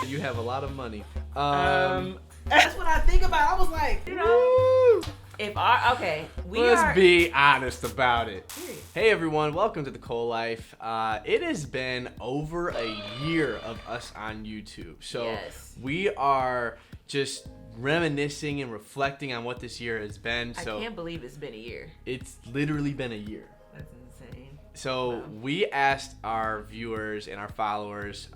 You have a lot of money. That's what I think about. I was like, you know, Let's be honest about it. Period. Hey everyone, welcome to the Cole Life. It has been over a year of us on YouTube, so Yes. we are just reminiscing and reflecting on what this year has been. So I can't believe it's been a year. it's literally been a year. That's insane. So Wow. we asked our viewers and our followers,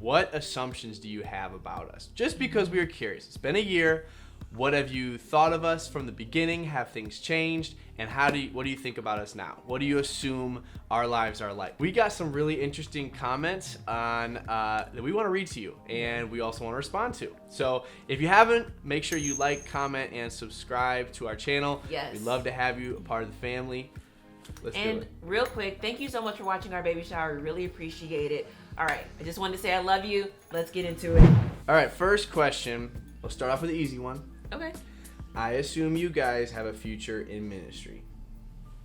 what assumptions do you have about us? Just because we were curious. It's been a year. What have you thought of us from the beginning? Have things changed? And what do you think about us now? What do you assume our lives are like? We got some really interesting comments on that we want to read to you, and we also want to respond to. So if you haven't, make sure you like, comment, and subscribe to our channel. Yes. We'd love to have you a part of the family. Let's do And it. real quick, thank you so much for watching our baby shower. We really appreciate it. All right, I just wanted to say I love you. Let's get into it. All right, first question. We'll start off with the easy one. Okay. I assume you guys have a future in ministry.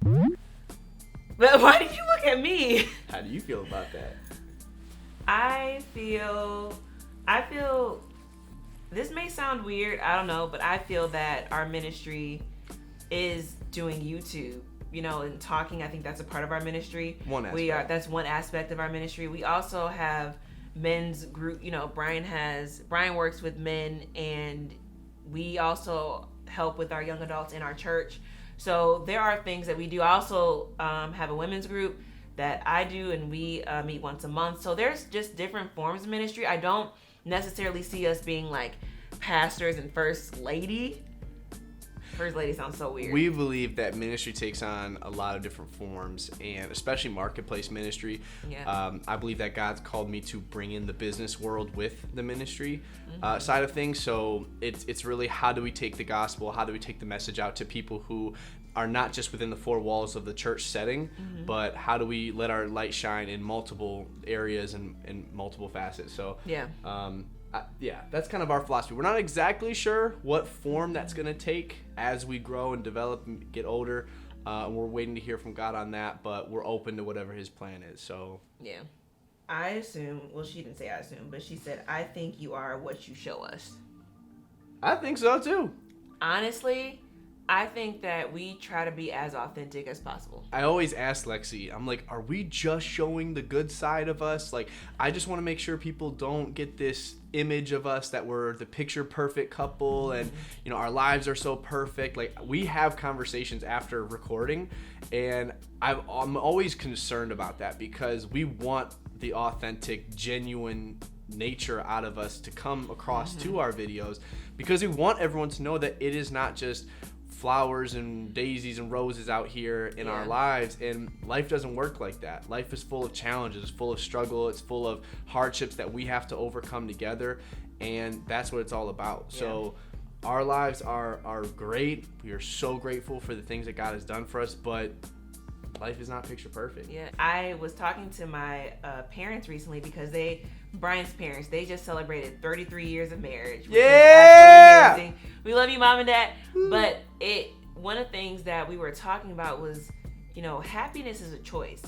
But why did you look at me? How do you feel about that? I feel this may sound weird, I don't know, but I feel that our ministry is doing YouTube, you know, and talking. I think that's a part of our ministry. One aspect. That's one aspect of our ministry. We also have men's group, you know, Brian works with men, and we also help with our young adults in our church. So there are things that we do. I also have a women's group that I do, and we meet once a month. So there's just different forms of ministry. I don't necessarily see us being like pastors and first lady. First lady sounds so weird. We believe that ministry takes on a lot of different forms, and especially marketplace ministry. Yeah. I believe that God's called me to bring in the business world with the ministry side of things. So it's really, how do we take the gospel? How do we take the message out to people who are not just within the four walls of the church setting, but how do we let our light shine in multiple areas and multiple facets? So Yeah. That's kind of our philosophy. We're not exactly sure what form that's going to take as we grow and develop and get older. We're waiting to hear from God on that, but we're open to whatever his plan is. So Yeah. I assume, well, she didn't say I assume, but she said, I think you are what you show us. I think so too. Honestly, I think that we try to be as authentic as possible. I always ask Lexi, I'm like, are we just showing the good side of us? Like, I just want to make sure people don't get this image of us that we're the picture perfect couple and, you know, our lives are so perfect. Like, we have conversations after recording, and I'm always concerned about that, because we want the authentic, genuine nature out of us to come across to our videos, because we want everyone to know that it is not just flowers and daisies and roses out here in our lives, and life doesn't work like that. Life is full of challenges, it's full of struggle, it's full of hardships that we have to overcome together, and that's what it's all about. So our lives are great. We are so grateful for the things that God has done for us, but life is not picture perfect. Yeah, I was talking to my parents recently, because Brian's parents, they just celebrated 33 years of marriage. Which is absolutely amazing. We love you, Mom and Dad. But one of the things that we were talking about was, you know, happiness is a choice,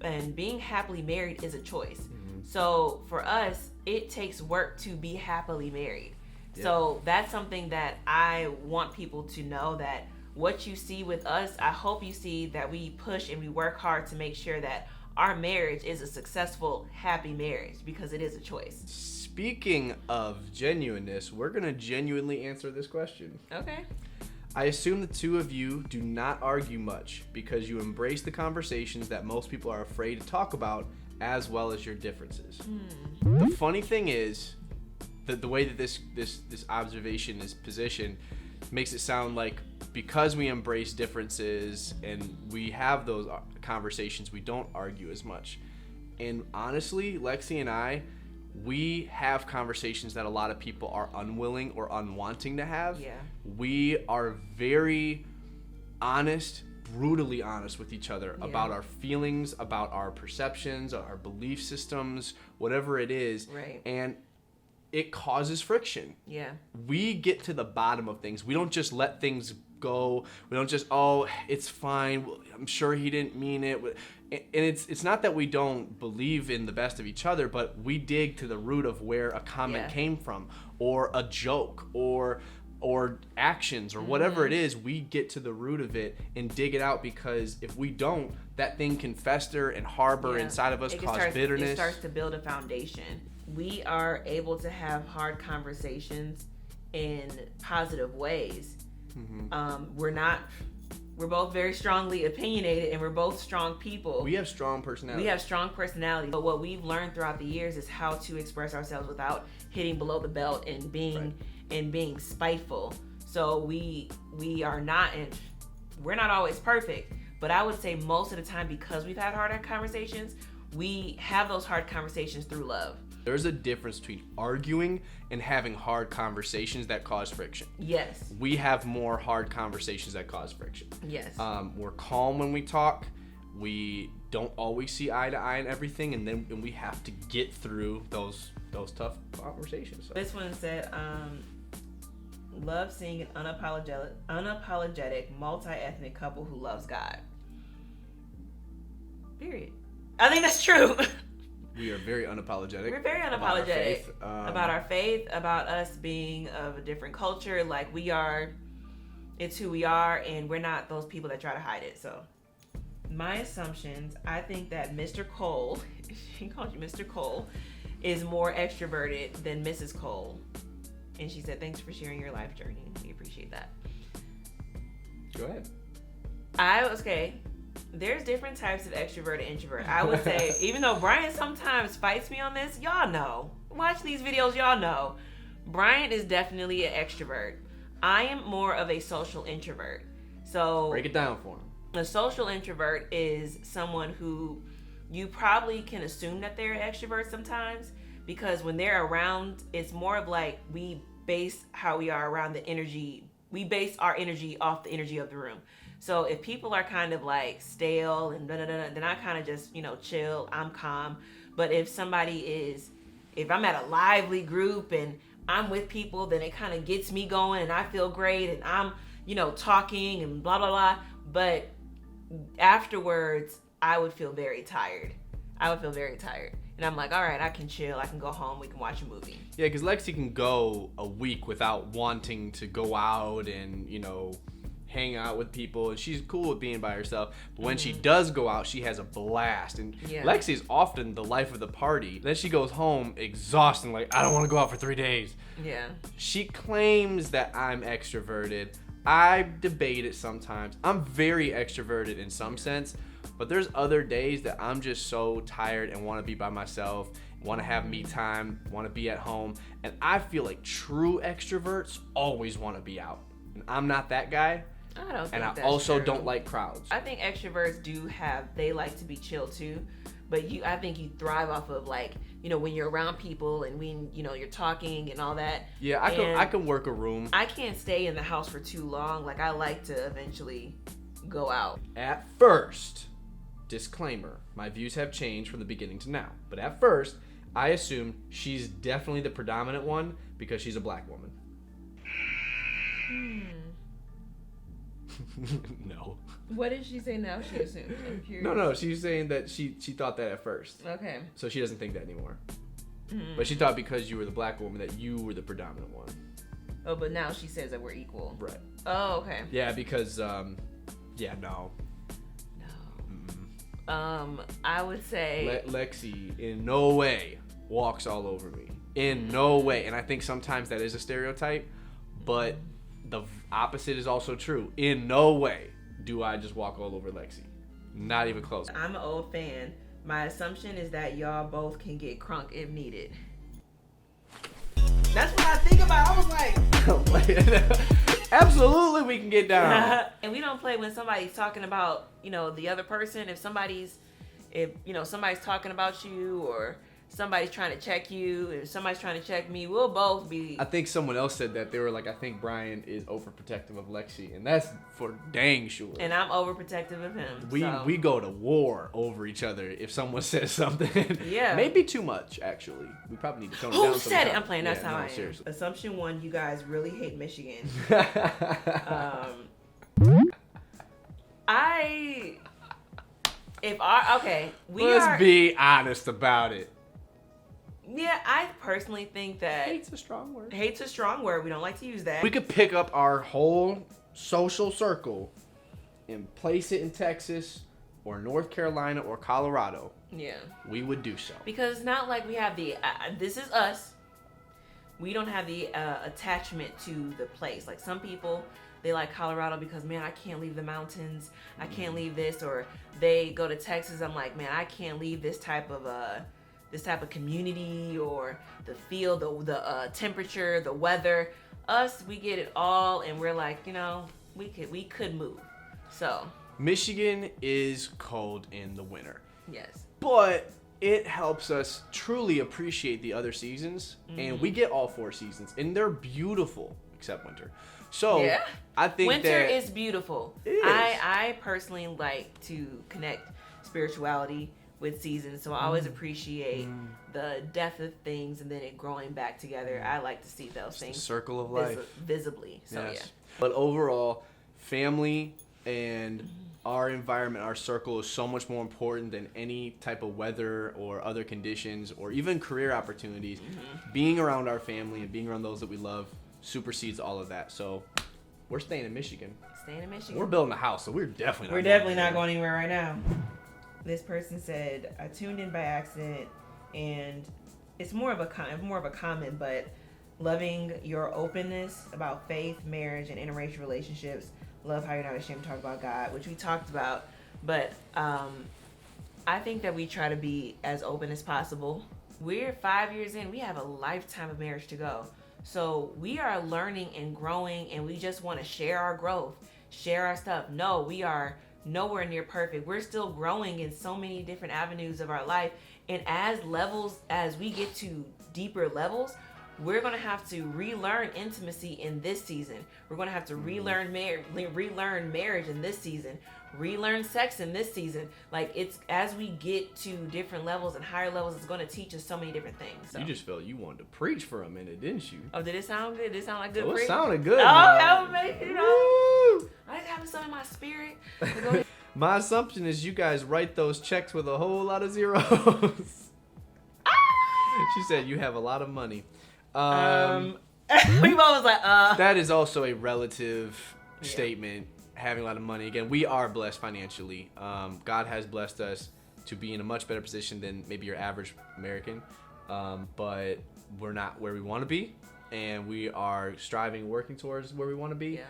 and being happily married is a choice. So for us, it takes work to be happily married. So that's something that I want people to know, that what you see with us, I hope you see that we push and we work hard to make sure that our marriage is a successful, happy marriage, because it is a choice. Speaking of genuineness, we're going to genuinely answer this question. Okay. I assume the two of you do not argue much, because you embrace the conversations that most people are afraid to talk about, as well as your differences. The funny thing is that the way that this observation is positioned makes it sound like, because we embrace differences and we have those conversations, we don't argue as much. And honestly, Lexi and I, we have conversations that a lot of people are unwilling or unwanting to have. Yeah. We are very honest, brutally honest with each other about our feelings, about our perceptions, our belief systems, whatever it is. Right. And it causes friction. Yeah. We get to the bottom of things. We don't just let things go. We don't just, oh, it's fine. I'm sure he didn't mean it. And it's not that we don't believe in the best of each other, but we dig to the root of where a comment came from, or a joke, or actions, or whatever it is. We get to the root of it and dig it out, because if we don't, that thing can fester and harbor inside of us, cause bitterness. It starts to build a foundation. We are able to have hard conversations in positive ways. We're both very strongly opinionated, and we're both strong people. We have strong personality. But what we've learned throughout the years is how to express ourselves without hitting below the belt and being spiteful. So we are not, and we're not always perfect, but I would say most of the time, because we've had hard conversations, we have those hard conversations through love. There's a difference between arguing and having hard conversations that cause friction. Yes. We have more hard conversations that cause friction. Yes. We're calm when we talk. We don't always see eye to eye in everything, and we have to get through those tough conversations. So. This one said, love seeing an unapologetic multi-ethnic couple who loves God. Period. I think that's true. We are very unapologetic. We're very unapologetic about our faith, about us being of a different culture. Like, we are, it's who we are, and we're not those people that try to hide it. So, my assumptions, I think that Mr. Cole, she called you Mr. Cole, is more extroverted than Mrs. Cole. And she said, thanks for sharing your life journey. We appreciate that. Go ahead. Okay. There's different types of extrovert and introvert. I would say, even though Brian sometimes fights me on this, y'all know. Watch these videos, y'all know. Brian is definitely an extrovert. I am more of a social introvert. So break it down for him. A social introvert is someone who you probably can assume that they're an extrovert sometimes, because when they're around, it's more of like, we base how we are around the energy. We base our energy off the energy of the room. So if people are kind of like stale and then I kind of just, chill, I'm calm. But if if I'm at a lively group and I'm with people, then it kind of gets me going and I feel great and I'm, talking and blah, blah, blah. But afterwards, I would feel very tired. And I'm like, all right, I can chill. I can go home. We can watch a movie. Yeah, because Lexi can go a week without wanting to go out and, hang out with people, and she's cool with being by herself. But when she does go out, she has a blast. And Lexi is often the life of the party. Then she goes home exhausted, like, I don't want to go out for 3 days. Yeah. She claims that I'm extroverted. I debate it sometimes. I'm very extroverted in some sense, but there's other days that I'm just so tired and want to be by myself, want to have me time, want to be at home. And I feel like true extroverts always want to be out. And I'm not that guy. I don't think and I that's also true. don't like crowds. I think extroverts they like to be chill too, but I think you thrive off of, like, when you're around people and when, you're talking and all that. Yeah, I can work a room. I can't stay in the house for too long. Like, I like to eventually go out. At first, disclaimer, my views have changed from the beginning to now. But at first, I assumed she's definitely the predominant one because she's a black woman. No. What did she say now? She assumed. I'm curious. No. She's saying that she thought that at first. Okay. So she doesn't think that anymore. But she thought because you were the black woman that you were the predominant one. Oh, but now she says that we're equal. Right. Oh, okay. Yeah, because no. No. I would say Lexi in no way walks all over me. In no way. And I think sometimes that is a stereotype, but the opposite is also true. In no way do I just walk all over Lexi. Not even close. I'm an old fan. My assumption is that y'all both can get crunk if needed. That's what I think about. I was like, absolutely we can get down. And we don't play when somebody's talking about, the other person. If somebody's talking about you, or somebody's trying to check you, if somebody's trying to check me, we'll both be. I think someone else said that. They were like, I think Brian is overprotective of Lexi, and that's for dang sure. And I'm overprotective of him. We go to war over each other if someone says something. Yeah. Maybe too much, actually. We probably need to tone it down. Who said it? I'm playing. That's how I am. Seriously. Assumption 1, you guys really hate Michigan. Let's be honest about it. Yeah, I personally think that Hate's a strong word. Hate's a strong word. We don't like to use that. We could pick up our whole social circle and place it in Texas or North Carolina or Colorado. Yeah. We would do so. Because it's not like we have the, this is us. We don't have the attachment to the place. Like some people, they like Colorado because, man, I can't leave the mountains. I can't leave this. Or they go to Texas. I'm like, man, I can't leave this type of community or the feel, the temperature, the weather. Us, we get it all, and we're like, we could move. So Michigan is cold in the winter. Yes. But it helps us truly appreciate the other seasons, and we get all 4 seasons, and they're beautiful except winter. So yeah. I think winter is beautiful. It is. I personally like to connect spirituality with seasons, so I always appreciate the depth of things and then it growing back together. I like to see those things. The circle of life. Visibly. So yes. yeah. But overall, family and our environment, our circle is so much more important than any type of weather or other conditions or even career opportunities. Being around our family and being around those that we love supersedes all of that. So we're staying in Michigan. We're building a house, so we're definitely not going anywhere right now. This person said, I tuned in by accident, and it's more of a comment, but loving your openness about faith, marriage, and interracial relationships. Love how you're not ashamed to talk about God, which we talked about. But I think that we try to be as open as possible. We're 5 years in. We have a lifetime of marriage to go. So we are learning and growing, and we just want to share our growth, share our stuff. No, we are nowhere near perfect. We're still growing in so many different avenues of our life. And as we get to deeper levels, we're going to have to relearn intimacy in this season. We're going to have to relearn marriage in this season, relearn sex in this season. Like, it's as we get to different levels and higher levels, it's going to teach us so many different things. So. You just felt you wanted to preach for a minute, didn't you? Oh, did it sound good? Did it sound like good? It sounded good. Oh, that would make it. I just having some in my spirit. My assumption is you guys write those checks with a whole lot of zeros. She said you have a lot of money. We both was like, That is also a relative statement. Having a lot of money. Again, we are blessed financially. God has blessed us to be in a much better position than maybe your average American. But we're not where we want to be, and we are striving, working towards where we want to be. Yeah.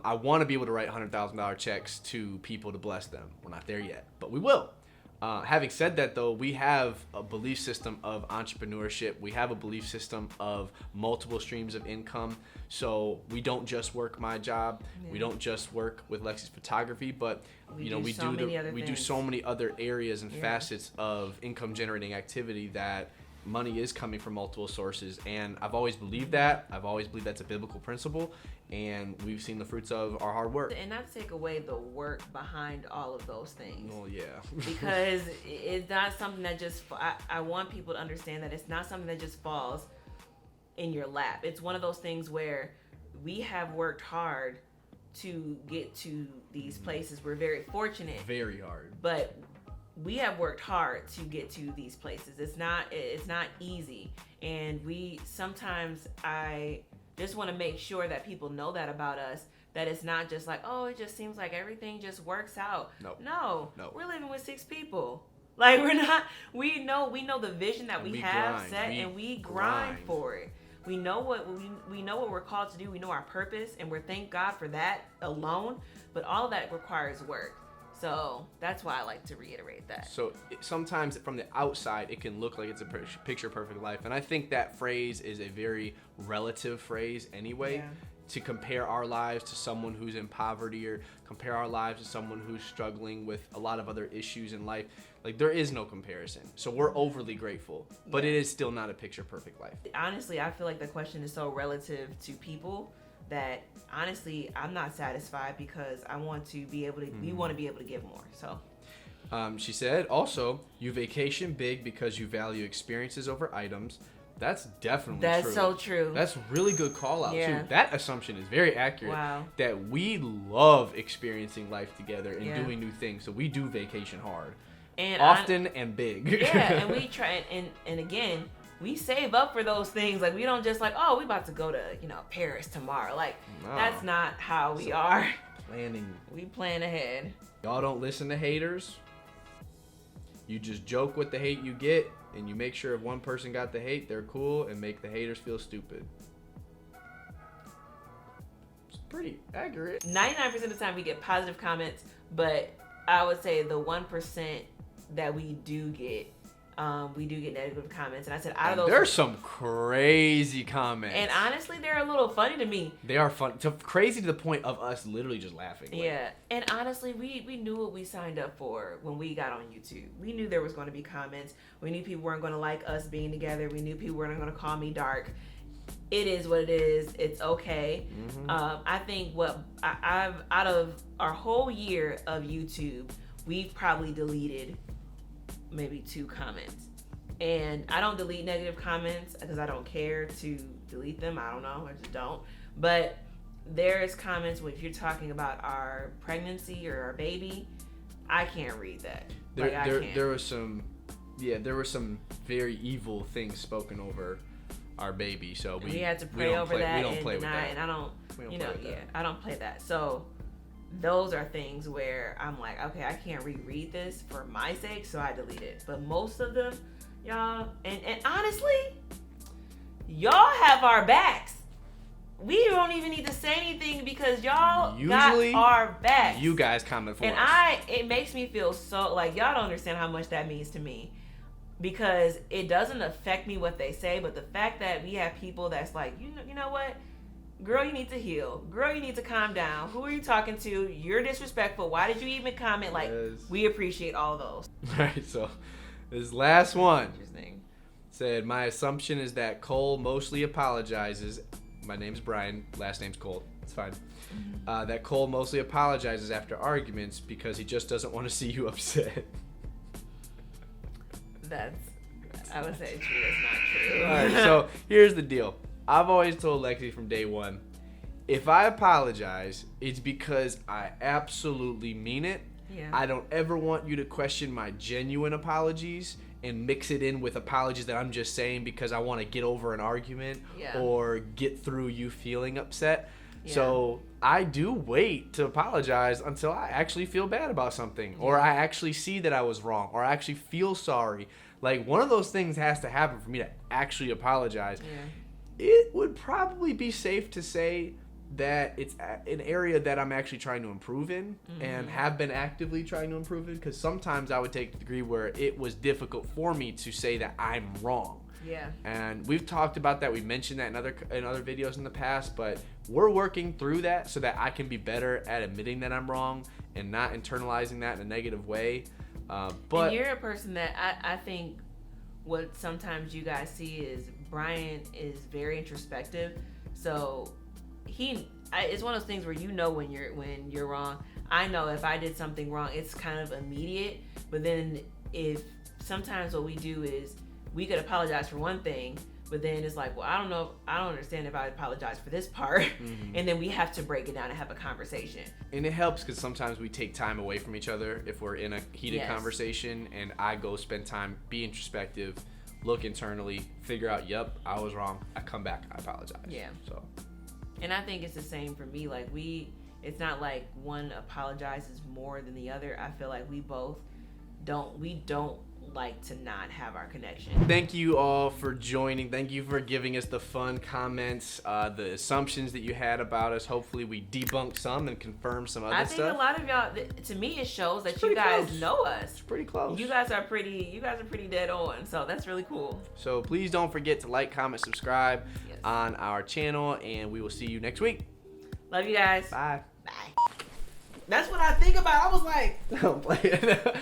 I want to be able to write $100,000 checks to people to bless them. We're not there yet, but we will. Having said that, though, we have a belief system of entrepreneurship. We have a belief system of multiple streams of income. So we don't just work my job. Yeah. We don't just work with Lexi's photography, but we do so many other areas and facets of income generating activity that money is coming from multiple sources. And I've always believed that. I've always believed that's a biblical principle. And we've seen the fruits of our hard work. And not to take away the work behind all of those things. Well, yeah. Because it's not something that just, I want people to understand that it's not something that just falls in your lap. It's one of those things where we have worked hard to get to these places. We're very fortunate. Very hard. But we have worked hard to get to these places. It's not easy. And I just want to make sure that people know that about us, that it's not just like, oh, it just seems like everything just works out. No. We're living with 6 people. Like, we know the vision that we have set, and we grind for it. We know what we're called to do. We know our purpose, and we're thank God for that alone. But all of that requires work. So that's why I like to reiterate that. So sometimes from the outside, it can look like it's a picture perfect life. And I think that phrase is a very relative phrase anyway. Yeah. To compare our lives to someone who's in poverty or compare our lives to someone who's struggling with a lot of other issues in life. Like, there is no comparison. So we're overly grateful, but it is still not a picture perfect life. Honestly, I feel like the question is so relative to people that honestly I'm not satisfied, because I want to be able to we want to be able to give more. So she said also, you vacation big because you value experiences over items. That's definitely That's true. so true. That's really good call out Yeah. too. That assumption is very accurate. Wow. That we love experiencing life together and Yeah. doing new things. So we do vacation hard. And Often and big. Yeah, and we try and again, we save up for those things. Like we don't just like, oh, we about to go to, Paris tomorrow. Like No. that's not how we are. Planning. We plan ahead. Y'all don't listen to haters. You just joke with the hate you get, and you make sure if one person got the hate, they're cool, and make the haters feel stupid. It's pretty accurate. 99% of the time we get positive comments, but I would say the 1% that we do get negative comments. And I said out of those, There's some crazy comments. and honestly, they're a little funny to me. They are fun. So crazy to the point of us literally just laughing. Like, Yeah, and honestly, we knew what we signed up for when we got on YouTube. We knew there was going to be comments. We knew people weren't going to like us being together. We knew people weren't going to call me dark. It is what it is. It's okay. Mm-hmm. I think I've out of our whole year of YouTube, we've probably deleted maybe 2 comments. And I don't delete negative comments because I don't care to delete them. I don't know. I just don't. But there's comments if you're talking about our pregnancy or our baby, I can't read that. There was some very evil things spoken over our baby. So we had to pray over that. We don't play with that. And I don't, We don't play with that. I don't play that. So those are things where I'm like, okay, I can't reread this for my sake, so I delete it. But most of them, y'all, and honestly, y'all have our backs. We don't even need to say anything because y'all Usually, got our backs. You guys comment for and us. It makes me feel so like y'all don't understand how much that means to me. Because it doesn't affect me what they say, but the fact that we have people that's like, you know what? Girl, you need to heal. Girl, you need to calm down. Who are you talking to? You're disrespectful. Why did you even comment? Like, Yes. we appreciate all of those. Right, so this last one Interesting. said, my assumption is that Cole mostly apologizes. My name's Brian, last name's Cole. It's fine. That Cole mostly apologizes after arguments because he just doesn't want to see you upset. I would say true. That's not true. All right, so here's the deal. I've always told Lexi from day one, if I apologize, it's because I absolutely mean it. Yeah. I don't ever want you to question my genuine apologies and mix it in with apologies that I'm just saying because I want to get over an argument or get through you feeling upset. Yeah. So I do wait to apologize until I actually feel bad about something or I actually see that I was wrong or I actually feel sorry. Like one of those things has to happen for me to actually apologize. Yeah. It would probably be safe to say that it's an area that I'm actually trying to improve in and have been actively trying to improve in, because sometimes I would take the degree where it was difficult for me to say that I'm wrong. Yeah. And we've talked about that. We mentioned that in other videos in the past, but we're working through that so that I can be better at admitting that I'm wrong and not internalizing that in a negative way. But and you're a person that I think what sometimes you guys see is Brian is very introspective. So it's one of those things where when you're wrong. I know if I did something wrong, it's kind of immediate. But then if sometimes what we do is we could apologize for one thing, but then it's like, well, I don't understand if I apologize for this part. And then we have to break it down and have a conversation. And it helps because sometimes we take time away from each other if we're in a heated conversation, and I go spend time, be introspective, look internally, figure out, yep, I was wrong. I come back, I apologize. Yeah. So. And I think it's the same for me. Like it's not like one apologizes more than the other. I feel like we don't like to not have our connection. Thank you all for joining. Thank you for giving us the fun comments, the assumptions that you had about us. Hopefully we debunked some and confirmed some other stuff. I think a lot of y'all, to me, it shows that you guys know us. It's pretty close. You guys are pretty dead on. So that's really cool. So please don't forget to like, comment, subscribe on our channel, and we will see you next week. Love you guys. Bye. Bye. That's what I think about. I was like, Don't play it.